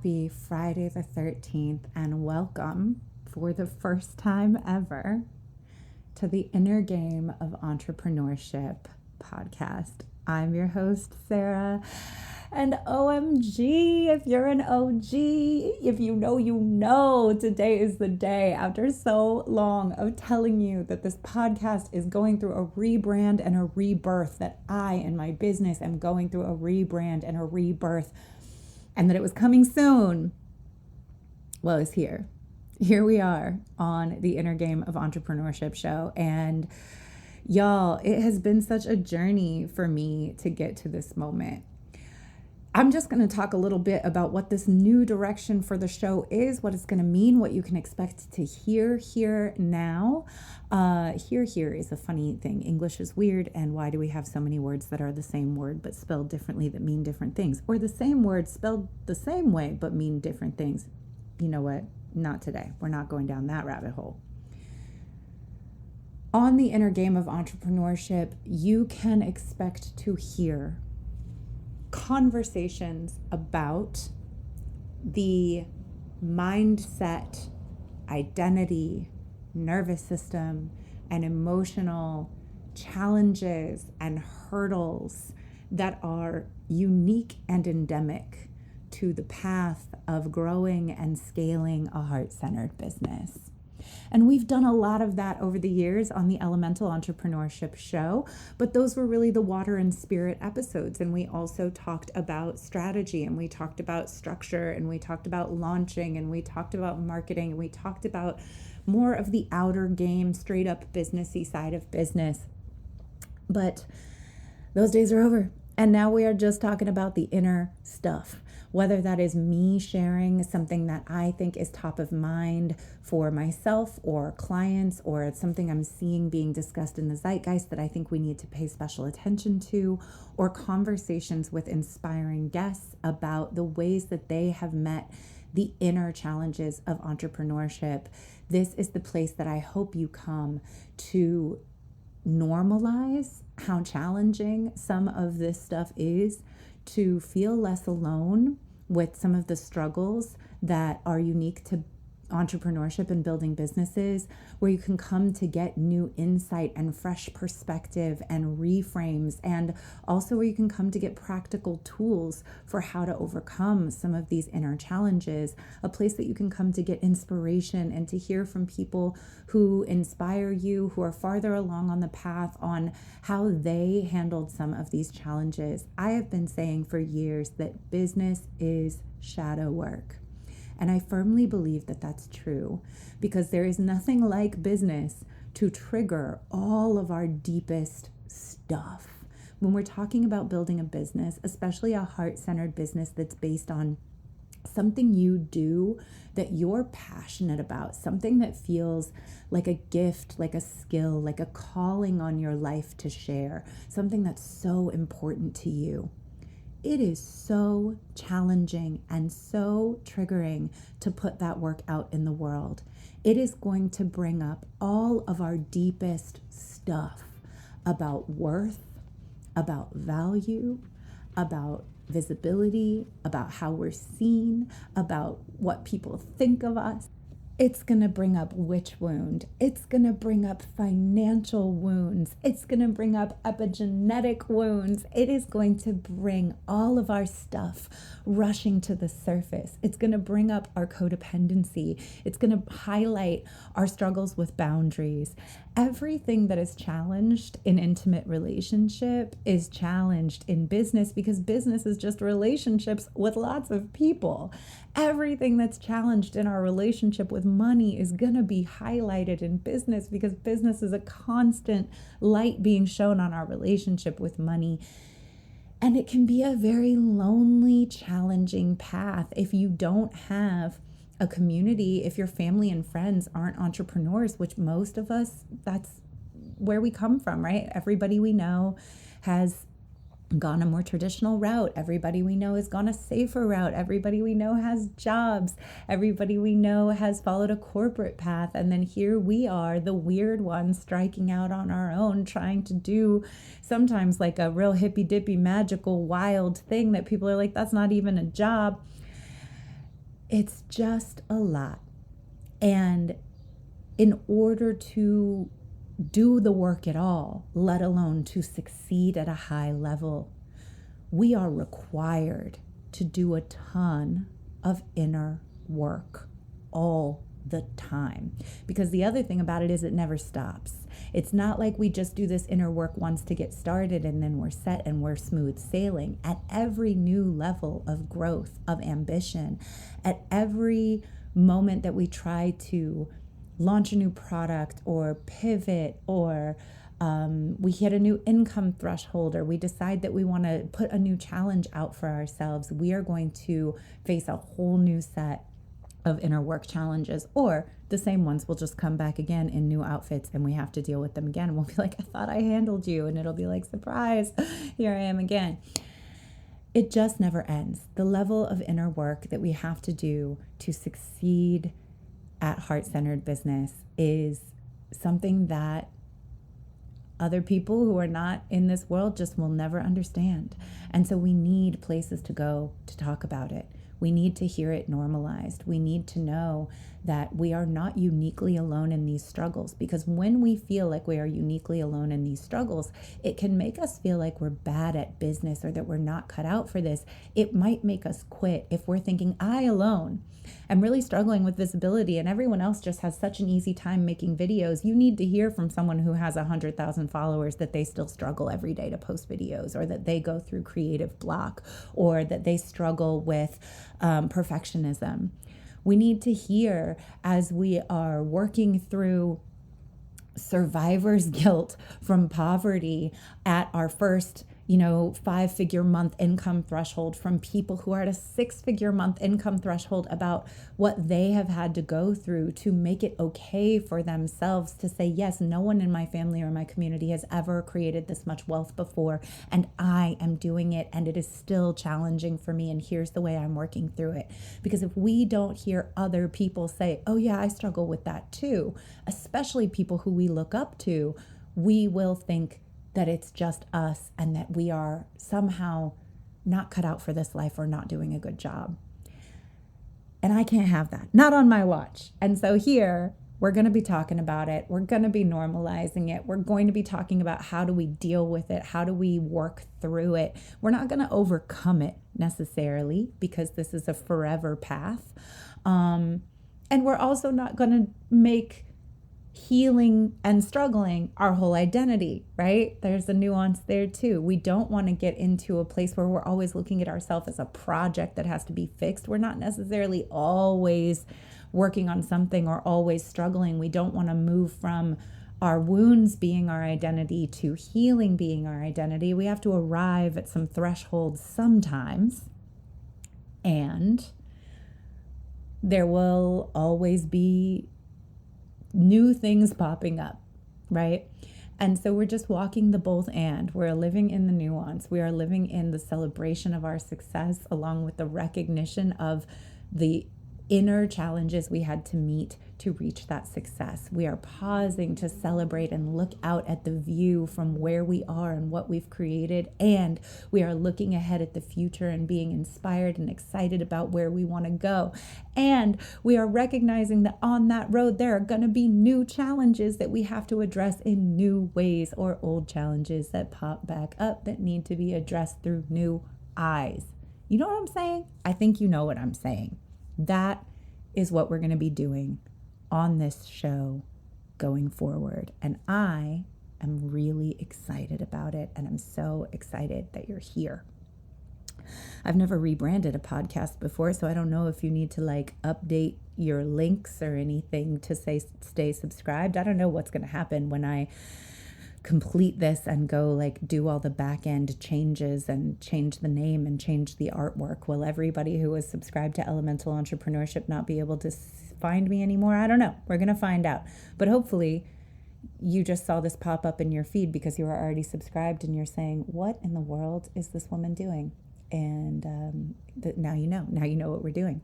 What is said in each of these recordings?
Happy Friday the 13th and welcome for the first time ever to the Inner Game of Entrepreneurship podcast. I'm your host, Cera, and OMG, if you're an OG, if you know, today is the day. After so long of telling you that this podcast is going through a rebrand and a rebirth, that I and my business am going through a rebrand and a rebirth, and that it was coming soon. Well, it's here. Here we are on the Inner Game of Entrepreneurship show. And y'all, it has been such a journey for me to get to this moment. I'm just going to talk a little bit about what this new direction for the show is, what it's going to mean, what you can expect to hear here now. Here is a funny thing. English is weird, and why do we have so many words that are the same word but spelled differently that mean different things? Or the same word spelled the same way but mean different things? You know what? Not today. We're not going down that rabbit hole. On the Inner Game of Entrepreneurship, you can expect to hear conversations about the mindset, identity, nervous system, and emotional challenges and hurdles that are unique and endemic to the path of growing and scaling a heart-centered business. And we've done a lot of that over the years on the Elemental Entrepreneurship show, but those were really the water and spirit episodes. And we also talked about strategy, and we talked about structure, and we talked about launching, and we talked about marketing, and we talked about more of the outer game, straight up businessy side of business. But those days are over. And now we are just talking about the inner stuff. Whether that is me sharing something that I think is top of mind for myself or clients, or it's something I'm seeing being discussed in the zeitgeist that I think we need to pay special attention to, or conversations with inspiring guests about the ways that they have met the inner challenges of entrepreneurship. This is the place that I hope you come to normalize how challenging some of this stuff is, to feel less alone with some of the struggles that are unique to entrepreneurship and building businesses, where you can come to get new insight and fresh perspective and reframes, and also where you can come to get practical tools for how to overcome some of these inner challenges, a place that you can come to get inspiration and to hear from people who inspire you, who are farther along on the path on how they handled some of these challenges. I have been saying for years that business is shadow work. And I firmly believe that that's true, because there is nothing like business to trigger all of our deepest stuff. When we're talking about building a business, especially a heart-centered business that's based on something you do that you're passionate about, something that feels like a gift, like a skill, like a calling on your life to share, something that's so important to you. It is so challenging and so triggering to put that work out in the world. It is going to bring up all of our deepest stuff about worth, about value, about visibility, about how we're seen, about what people think of us. It's going to bring up witch wound. It's going to bring up financial wounds. It's going to bring up epigenetic wounds. It is going to bring all of our stuff rushing to the surface. It's going to bring up our codependency. It's going to highlight our struggles with boundaries. Everything that is challenged in intimate relationship is challenged in business, because business is just relationships with lots of people. Everything that's challenged in our relationship with money is going to be highlighted in business, because business is a constant light being shown on our relationship with money. And it can be a very lonely, challenging path if you don't have a community, if your family and friends aren't entrepreneurs, which most of us, that's where we come from, right? Everybody we know has gone a more traditional route. Everybody we know has gone a safer route. Everybody we know has jobs. Everybody we know has followed a corporate path. And then here we are, the weird ones, striking out on our own, trying to do sometimes like a real hippy dippy, magical, wild thing that people are like, that's not even a job. It's just a lot. And in order to do the work at all, let alone to succeed at a high level, we are required to do a ton of inner work all the time. Because the other thing about it is it never stops. It's not like we just do this inner work once to get started and then we're set and we're smooth sailing. At every new level of growth, of ambition, at every moment that we try to launch a new product or pivot, or we hit a new income threshold, or we decide that we want to put a new challenge out for ourselves, we are going to face a whole new set of inner work challenges, or the same ones will just come back again in new outfits and we have to deal with them again. And we'll be like, I thought I handled you. And it'll be like, surprise, here I am again. It just never ends. The level of inner work that we have to do to succeed at heart-centered business is something that other people who are not in this world just will never understand. And so we need places to go to talk about it. We need to hear it normalized. We need to know that we are not uniquely alone in these struggles, because when we feel like we are uniquely alone in these struggles, it can make us feel like we're bad at business or that we're not cut out for this. It might make us quit if we're thinking, I alone am really struggling with visibility and everyone else just has such an easy time making videos. You need to hear from someone who has 100,000 followers that they still struggle every day to post videos, or that they go through creative block, or that they struggle with perfectionism. We need to hear, as we are working through survivor's guilt from poverty at our first 5-figure month income threshold, from people who are at a 6-figure month income threshold, about what they have had to go through to make it okay for themselves to say, yes, no one in my family or my community has ever created this much wealth before, and I am doing it, and it is still challenging for me, and here's the way I'm working through it. Because if we don't hear other people say, oh yeah, I struggle with that too, especially people who we look up to, we will think that it's just us and that we are somehow not cut out for this life or not doing a good job. And I can't have that, not on my watch. And so here, we're going to be talking about it. We're going to be normalizing it. We're going to be talking about how do we deal with it? How do we work through it? We're not going to overcome it necessarily, because this is a forever path. And we're also not going to make healing and struggling our whole identity, right? There's a nuance there too. We don't want to get into a place where we're always looking at ourselves as a project that has to be fixed. We're not necessarily always working on something or always struggling. We don't want to move from our wounds being our identity to healing being our identity. We have to arrive at some thresholds sometimes, and there will always be new things popping up, right? And so we're just walking the both and. We're living in the nuance. We are living in the celebration of our success, along with the recognition of the inner challenges we had to meet to reach that success. We are pausing to celebrate and look out at the view from where we are and what we've created. And we are looking ahead at the future and being inspired and excited about where we want to go. And we are recognizing that on that road, there are going to be new challenges that we have to address in new ways, or old challenges that pop back up that need to be addressed through new eyes. You know what I'm saying? I think you know what I'm saying. That is what we're going to be doing on this show going forward. And I am really excited about it. And I'm so excited that you're here. I've never rebranded a podcast before, so I don't know if you need to update your links or anything to say stay subscribed. I don't know what's going to happen when I complete this and go do all the back end changes and change the name and change the artwork. Will everybody who is subscribed to Elemental Entrepreneurship not be able to find me anymore? I don't know. We're going to find out. But hopefully you just saw this pop up in your feed because you are already subscribed and you're saying, what in the world is this woman doing? And now you know. Now you know what we're doing.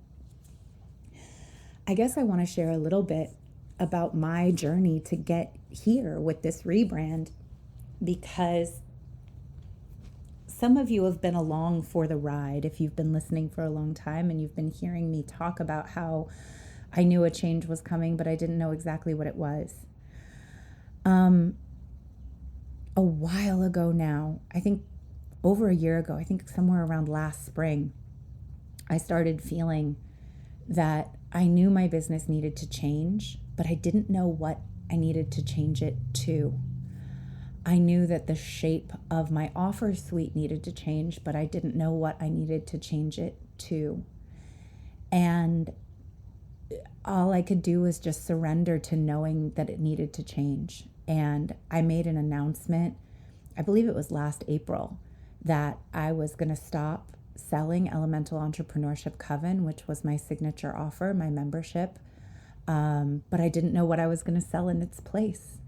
I guess I want to share a little bit about my journey to get here with this rebrand, because some of you have been along for the ride if you've been listening for a long time and you've been hearing me talk about how I knew a change was coming, but I didn't know exactly what it was. A while ago now, I think over a year ago, I think somewhere around last spring, I started feeling that I knew my business needed to change, but I didn't know what I needed to change it to. I knew that the shape of my offer suite needed to change, but I didn't know what I needed to change it to. And all I could do was just surrender to knowing that it needed to change. And I made an announcement, I believe it was last April, that I was going to stop selling Elemental Entrepreneurship Coven, which was my signature offer, my membership. But I didn't know what I was going to sell in its place.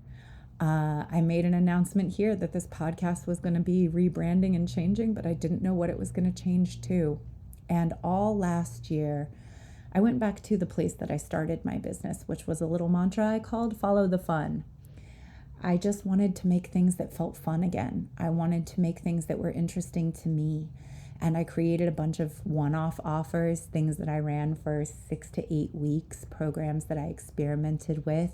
I made an announcement here that this podcast was going to be rebranding and changing, but I didn't know what it was going to change to. And all last year, I went back to the place that I started my business, which was a little mantra I called follow the fun. I just wanted to make things that felt fun again. I wanted to make things that were interesting to me. And I created a bunch of one-off offers, things that I ran for 6 to 8 weeks, programs that I experimented with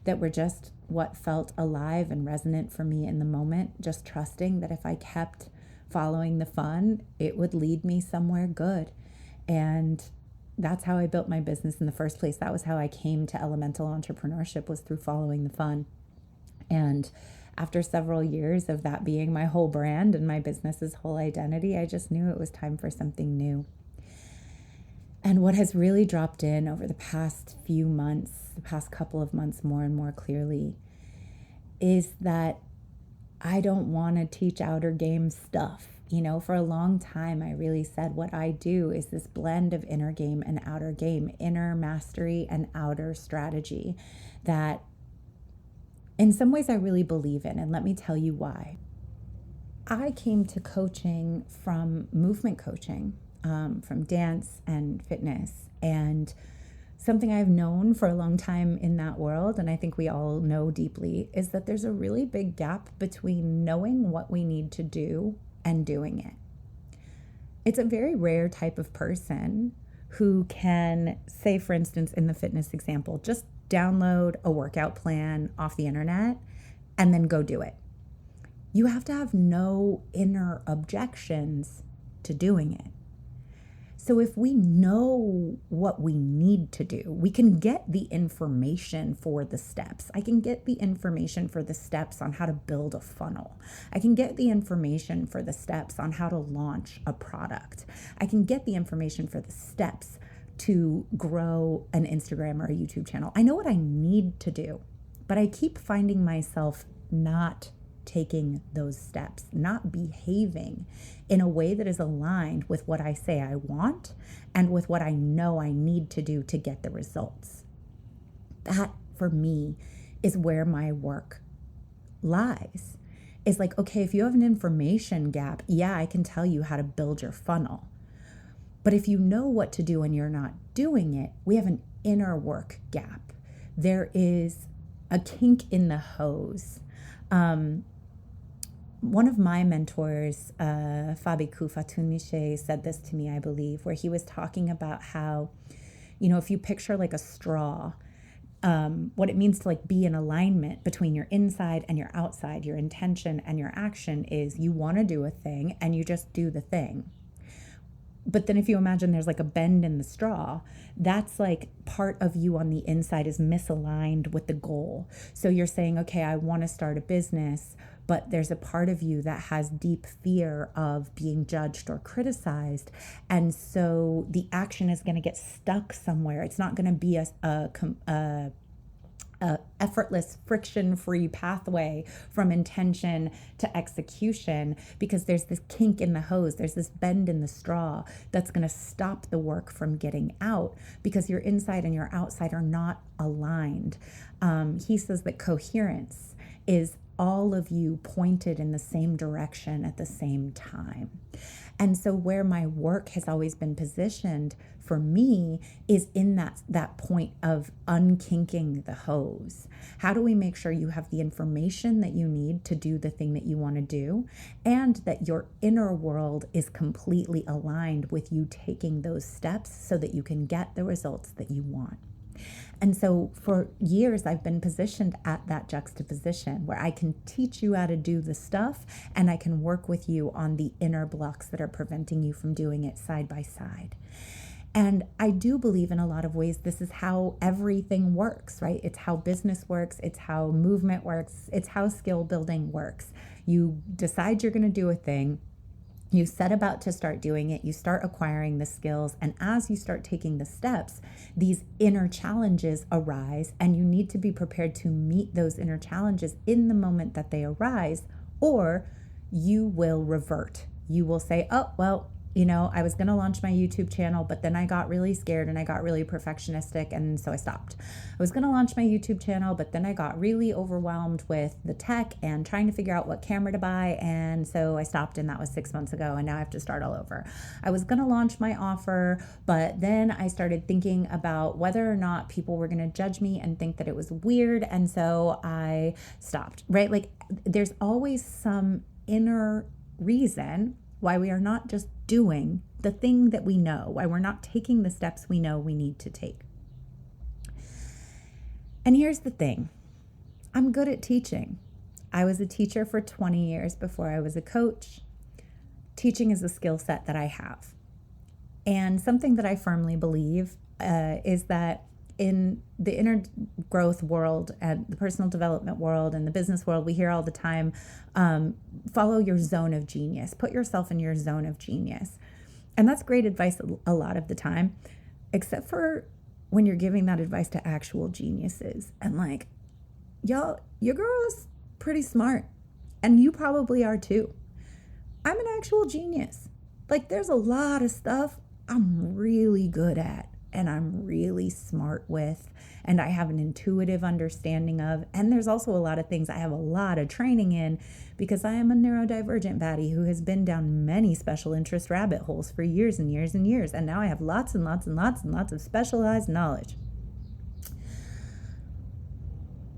that were just what felt alive and resonant for me in the moment, just trusting that if I kept following the fun, it would lead me somewhere good. And that's how I built my business in the first place. That was how I came to Elemental Entrepreneurship, was through following the fun. And after several years of that being my whole brand and my business's whole identity, I just knew it was time for something new. And what has really dropped in over the past few months, the past couple of months more and more clearly, is that I don't want to teach outer game stuff. You know, for a long time, I really said what I do is this blend of inner game and outer game, inner mastery and outer strategy that in some ways I really believe in. And let me tell you why. I came to coaching from movement coaching, from dance and fitness. And something I've known for a long time in that world, and I think we all know deeply, is that there's a really big gap between knowing what we need to do and doing it. It's a very rare type of person who can, say, for instance, in the fitness example, just download a workout plan off the internet and then go do it. You have to have no inner objections to doing it. So if we know what we need to do, we can get the information for the steps. I can get the information for the steps on how to build a funnel. I can get the information for the steps on how to launch a product. I can get the information for the steps to grow an Instagram or a YouTube channel. I know what I need to do, but I keep finding myself not taking those steps, not behaving in a way that is aligned with what I say I want and with what I know I need to do to get the results. That, for me, is where my work lies. It's like, okay, if you have an information gap, yeah, I can tell you how to build your funnel. But if you know what to do and you're not doing it, we have an inner work gap. There is a kink in the hose. One of my mentors, Fabiku Fatumiche, said this to me, I believe, where he was talking about how, you know, if you picture like a straw, what it means to like be in alignment between your inside and your outside, your intention and your action is you want to do a thing and you just do the thing. But then if you imagine there's like a bend in the straw, that's like part of you on the inside is misaligned with the goal. So you're saying, okay, I want to start a business, but there's a part of you that has deep fear of being judged or criticized. And so the action is going to get stuck somewhere. It's not going to be a effortless, friction-free pathway from intention to execution, because there's this kink in the hose, there's this bend in the straw that's going to stop the work from getting out because your inside and your outside are not aligned. He says that coherence is all of you pointed in the same direction at the same time. And so where my work has always been positioned for me is in that point of unkinking the hose. How do we make sure you have the information that you need to do the thing that you want to do, and that your inner world is completely aligned with you taking those steps so that you can get the results that you want? And so for years, I've been positioned at that juxtaposition where I can teach you how to do the stuff and I can work with you on the inner blocks that are preventing you from doing it side by side. And I do believe in a lot of ways this is how everything works, right? It's how business works. It's how movement works. It's how skill building works. You decide you're going to do a thing. You set about to start doing it, you start acquiring the skills, and as you start taking the steps, these inner challenges arise, and you need to be prepared to meet those inner challenges in the moment that they arise, or you will revert. You will say, oh, well, I was going to launch my YouTube channel, but then I got really scared and I got really perfectionistic, and so I stopped. I was going to launch my YouTube channel, but then I got really overwhelmed with the tech and trying to figure out what camera to buy, and so I stopped, and that was 6 months ago, and now I have to start all over. I was going to launch my offer, but then I started thinking about whether or not people were going to judge me and think that it was weird, and so I stopped, right? Like, there's always some inner reason why we are not just doing the thing that we know, why we're not taking the steps we know we need to take. And here's the thing. I'm good at teaching. I was a teacher for 20 years before I was a coach. Teaching is a skill set that I have. And something that I firmly believe is that in the inner growth world and the personal development world and the business world, we hear all the time, follow your zone of genius. Put yourself in your zone of genius. And that's great advice a lot of the time, except for when you're giving that advice to actual geniuses. And like, y'all, your girl is pretty smart. And you probably are too. I'm an actual genius. Like, there's a lot of stuff I'm really good at, and I'm really smart with, and I have an intuitive understanding of. And there's also a lot of things I have a lot of training in, because I am a neurodivergent baddie who has been down many special interest rabbit holes for years and years and years. And now I have lots and lots and lots and lots of specialized knowledge.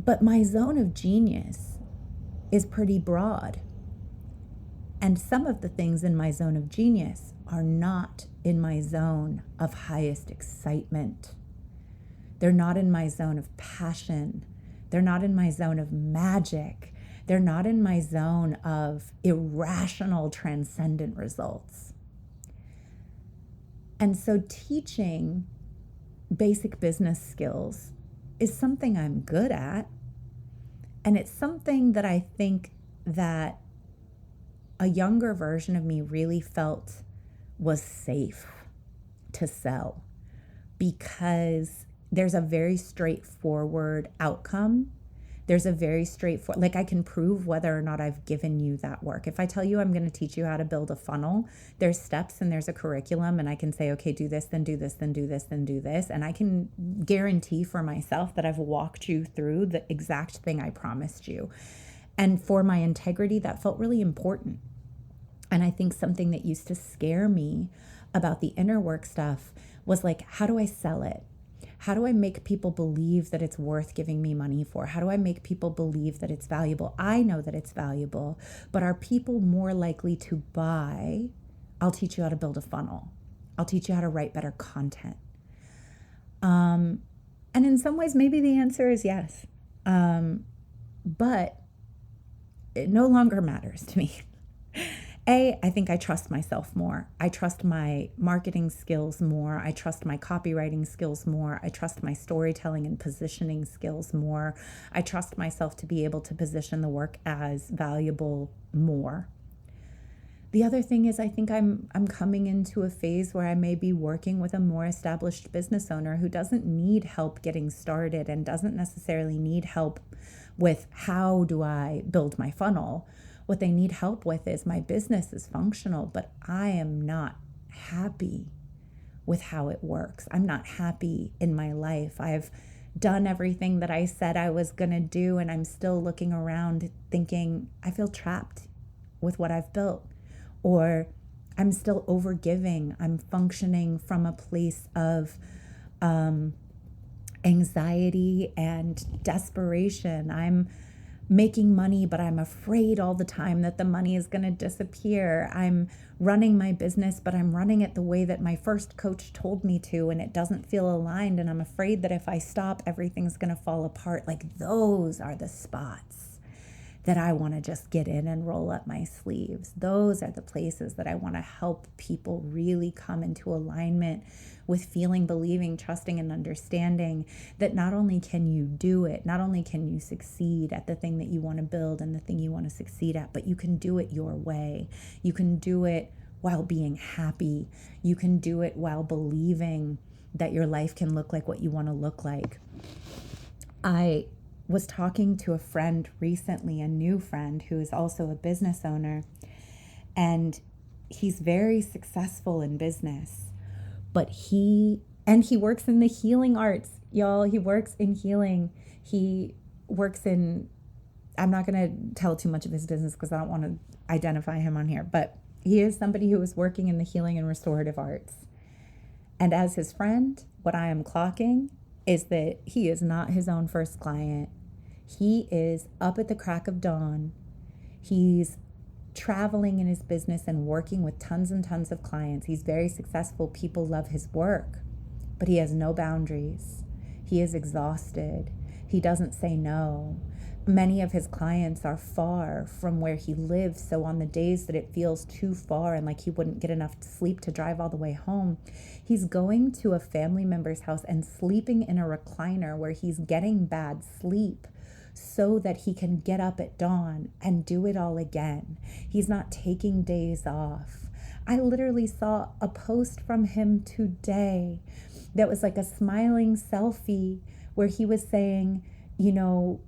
But my zone of genius is pretty broad. And some of the things in my zone of genius are not in my zone of highest excitement. They're not in my zone of passion. They're not in my zone of magic. They're not in my zone of irrational, transcendent results. And so teaching basic business skills is something I'm good at. And it's something that I think that a younger version of me really felt was safe to sell, because there's a very straightforward outcome. There's a very straightforward, like, I can prove whether or not I've given you that work. If I tell you I'm going to teach you how to build a funnel, there's steps and there's a curriculum, and I can say, okay, do this, then do this, then do this, then do this. And I can guarantee for myself that I've walked you through the exact thing I promised you. And for my integrity, that felt really important. And I think something that used to scare me about the inner work stuff was like, how do I sell it? How do I make people believe that it's worth giving me money for? How do I make people believe that it's valuable? I know that it's valuable, but are people more likely to buy, I'll teach you how to build a funnel. I'll teach you how to write better content. And in some ways, maybe the answer is yes. But it no longer matters to me. I think I trust myself more. I trust my marketing skills more. I trust my copywriting skills more. I trust my storytelling and positioning skills more. I trust myself to be able to position the work as valuable more. The other thing is, I think I'm coming into a phase where I may be working with a more established business owner who doesn't need help getting started and doesn't necessarily need help with how do I build my funnel. What they need help with is, my business is functional, but I am not happy with how it works. I'm not happy in my life. I've done everything that I said I was going to do, and I'm still looking around thinking, I feel trapped with what I've built. Or I'm still overgiving. I'm functioning from a place of anxiety and desperation. I'm making money, but I'm afraid all the time that the money is going to disappear. I'm running my business, but I'm running it the way that my first coach told me to, and it doesn't feel aligned. And I'm afraid that if I stop, everything's going to fall apart. Like, those are the spots that I want to just get in and roll up my sleeves. Those are the places that I want to help people really come into alignment with feeling, believing, trusting, and understanding that not only can you do it, not only can you succeed at the thing that you want to build and the thing you want to succeed at, but you can do it your way. You can do it while being happy. You can do it while believing that your life can look like what you want to look like. I was talking to a friend recently, a new friend who is also a business owner, and he's very successful in business, but he works in the healing arts, y'all. He works in healing. He works in, I'm not going to tell too much of his business because I don't want to identify him on here, but he is somebody who is working in the healing and restorative arts. And as his friend, what I am clocking is that he is not his own first client. He is up at the crack of dawn. He's traveling in his business and working with tons and tons of clients. He's very successful. People love his work, but he has no boundaries. He is exhausted. He doesn't say no. Many of his clients are far from where he lives. So on the days that it feels too far and like he wouldn't get enough sleep to drive all the way home, he's going to a family member's house and sleeping in a recliner where he's getting bad sleep so that he can get up at dawn and do it all again. He's not taking days off. I literally saw a post from him today that was like a smiling selfie where he was saying, you know,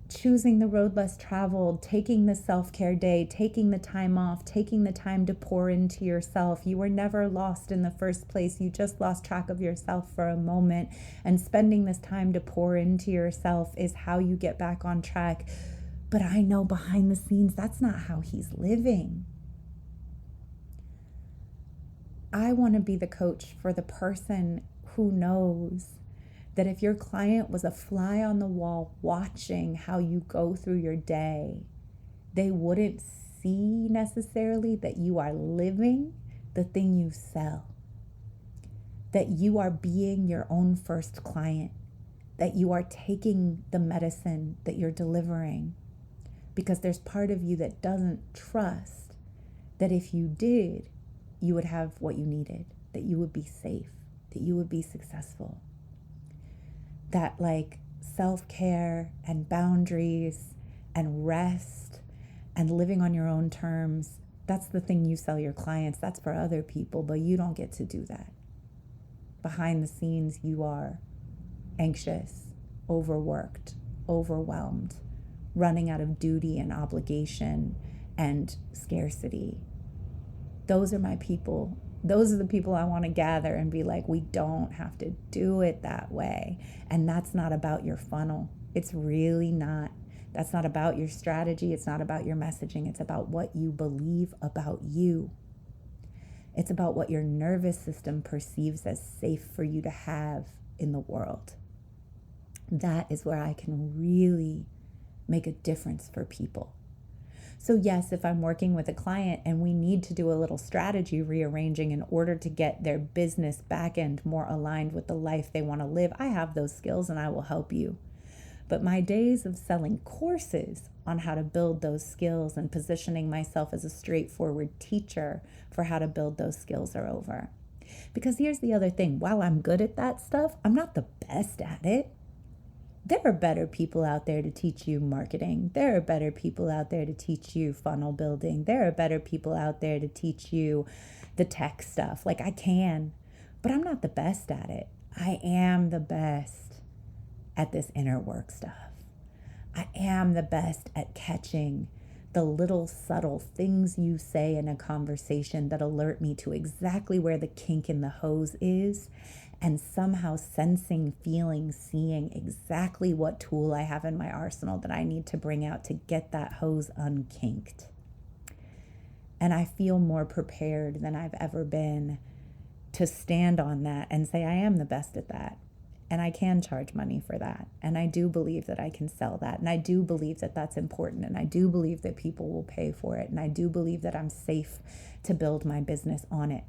choosing the road less traveled, taking the self-care day, taking the time off, taking the time to pour into yourself. You were never lost in the first place. You just lost track of yourself for a moment. And spending this time to pour into yourself is how you get back on track. But I know behind the scenes, that's not how he's living. I want to be the coach for the person who knows that if your client was a fly on the wall watching how you go through your day, they wouldn't see necessarily that you are living the thing you sell, that you are being your own first client, that you are taking the medicine that you're delivering. Because there's part of you that doesn't trust that if you did, you would have what you needed, that you would be safe, that you would be successful. That like self-care and boundaries and rest and living on your own terms, that's the thing you sell your clients. That's for other people, but you don't get to do that. Behind the scenes, you are anxious, overworked, overwhelmed, running out of duty and obligation and scarcity. Those are my people. Those are the people I want to gather and be like, we don't have to do it that way. And that's not about your funnel. It's really not. That's not about your strategy. It's not about your messaging. It's about what you believe about you. It's about what your nervous system perceives as safe for you to have in the world. That is where I can really make a difference for people. So yes, if I'm working with a client and we need to do a little strategy rearranging in order to get their business back end more aligned with the life they want to live, I have those skills and I will help you. But my days of selling courses on how to build those skills and positioning myself as a straightforward teacher for how to build those skills are over. Because here's the other thing, while I'm good at that stuff, I'm not the best at it. There are better people out there to teach you marketing. There are better people out there to teach you funnel building. There are better people out there to teach you the tech stuff. Like I can, but I'm not the best at it. I am the best at this inner work stuff. I am the best at catching the little subtle things you say in a conversation that alert me to exactly where the kink in the hose is, and somehow sensing, feeling, seeing exactly what tool I have in my arsenal that I need to bring out to get that hose unkinked. And I feel more prepared than I've ever been to stand on that and say, I am the best at that. And I can charge money for that. And I do believe that I can sell that. And I do believe that that's important. And I do believe that people will pay for it. And I do believe that I'm safe to build my business on it.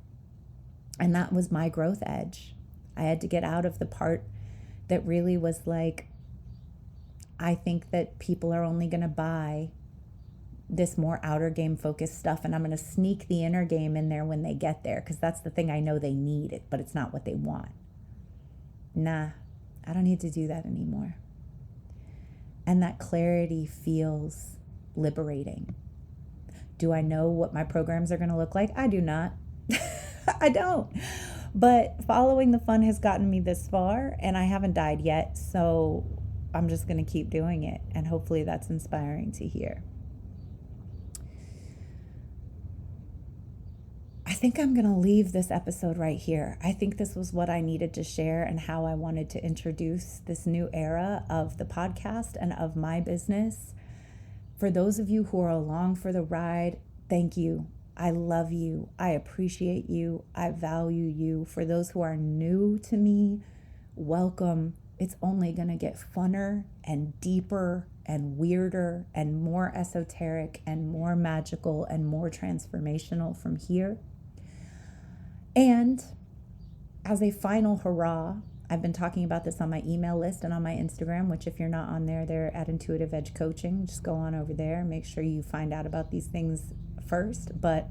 And that was my growth edge. I had to get out of the part that really was like, I think that people are only going to buy this more outer game focused stuff, and I'm going to sneak the inner game in there when they get there, because that's the thing I know they need it, but it's not what they want. Nah, I don't need to do that anymore. And that clarity feels liberating. Do I know what my programs are going to look like? I do not. I don't. But following the fun has gotten me this far, and I haven't died yet, so I'm just going to keep doing it, and hopefully that's inspiring to hear. I think I'm going to leave this episode right here. I think this was what I needed to share and how I wanted to introduce this new era of the podcast and of my business. For those of you who are along for the ride, thank you. I love you. I appreciate you. I value you. For those who are new to me, welcome. It's only going to get funner and deeper and weirder and more esoteric and more magical and more transformational from here. And as a final hurrah, I've been talking about this on my email list and on my Instagram, which if you're not on there, they're at Intuitive Edge Coaching. Just go on over there. Make sure you find out about these things first. But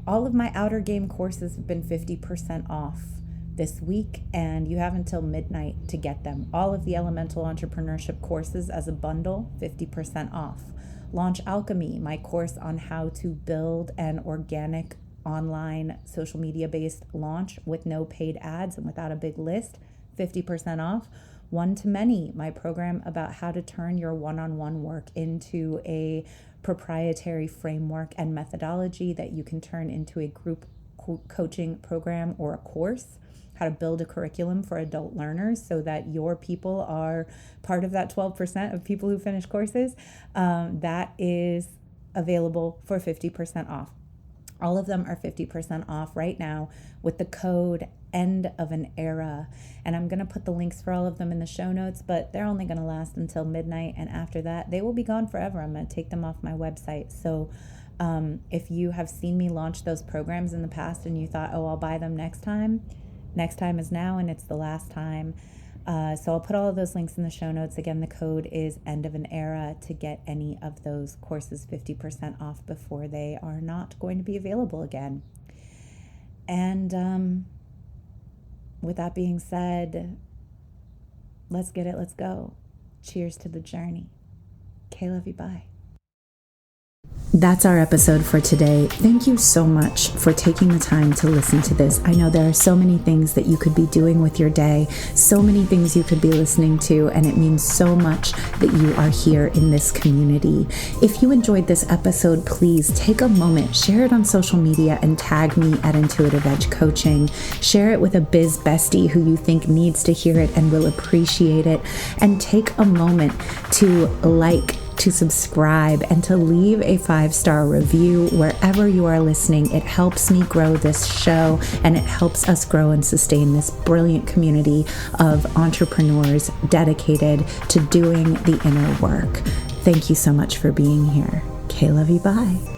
all of my outer game courses have been 50% off this week, and you have until midnight to get them. All of the Elemental Entrepreneurship courses as a bundle, 50% off. Launch Alchemy, my course on how to build an organic online social media based launch with no paid ads and without a big list, 50% off. One to Many, my program about how to turn your one-on-one work into a proprietary framework and methodology that you can turn into a group coaching program or a course. How to build a curriculum for adult learners so that your people are part of that 12% of people who finish courses. That is available for 50% off. All of them are 50% off right now with the code End of an Era. And I'm going to put the links for all of them in the show notes, but they're only going to last until midnight. And after that, they will be gone forever. I'm going to take them off my website. So if you have seen me launch those programs in the past and you thought, oh, I'll buy them next time is now, and it's the last time. So I'll put all of those links in the show notes. Again, the code is End of an Era to get any of those courses 50% off before they are not going to be available again. And with that being said, let's get it, let's go. Cheers to the journey. Okay, love you, bye. That's our episode for today. Thank you so much for taking the time to listen to this. I know there are so many things that you could be doing with your day, so many things you could be listening to, and it means so much that you are here in this community. If you enjoyed this episode, please take a moment, share it on social media, and tag me at Intuitive Edge Coaching. Share it with a biz bestie who you think needs to hear it and will appreciate it. And take a moment to to subscribe, and to leave a 5-star review wherever you are listening. It helps me grow this show, and it helps us grow and sustain this brilliant community of entrepreneurs dedicated to doing the inner work. Thank you so much for being here. Okay, love you, bye.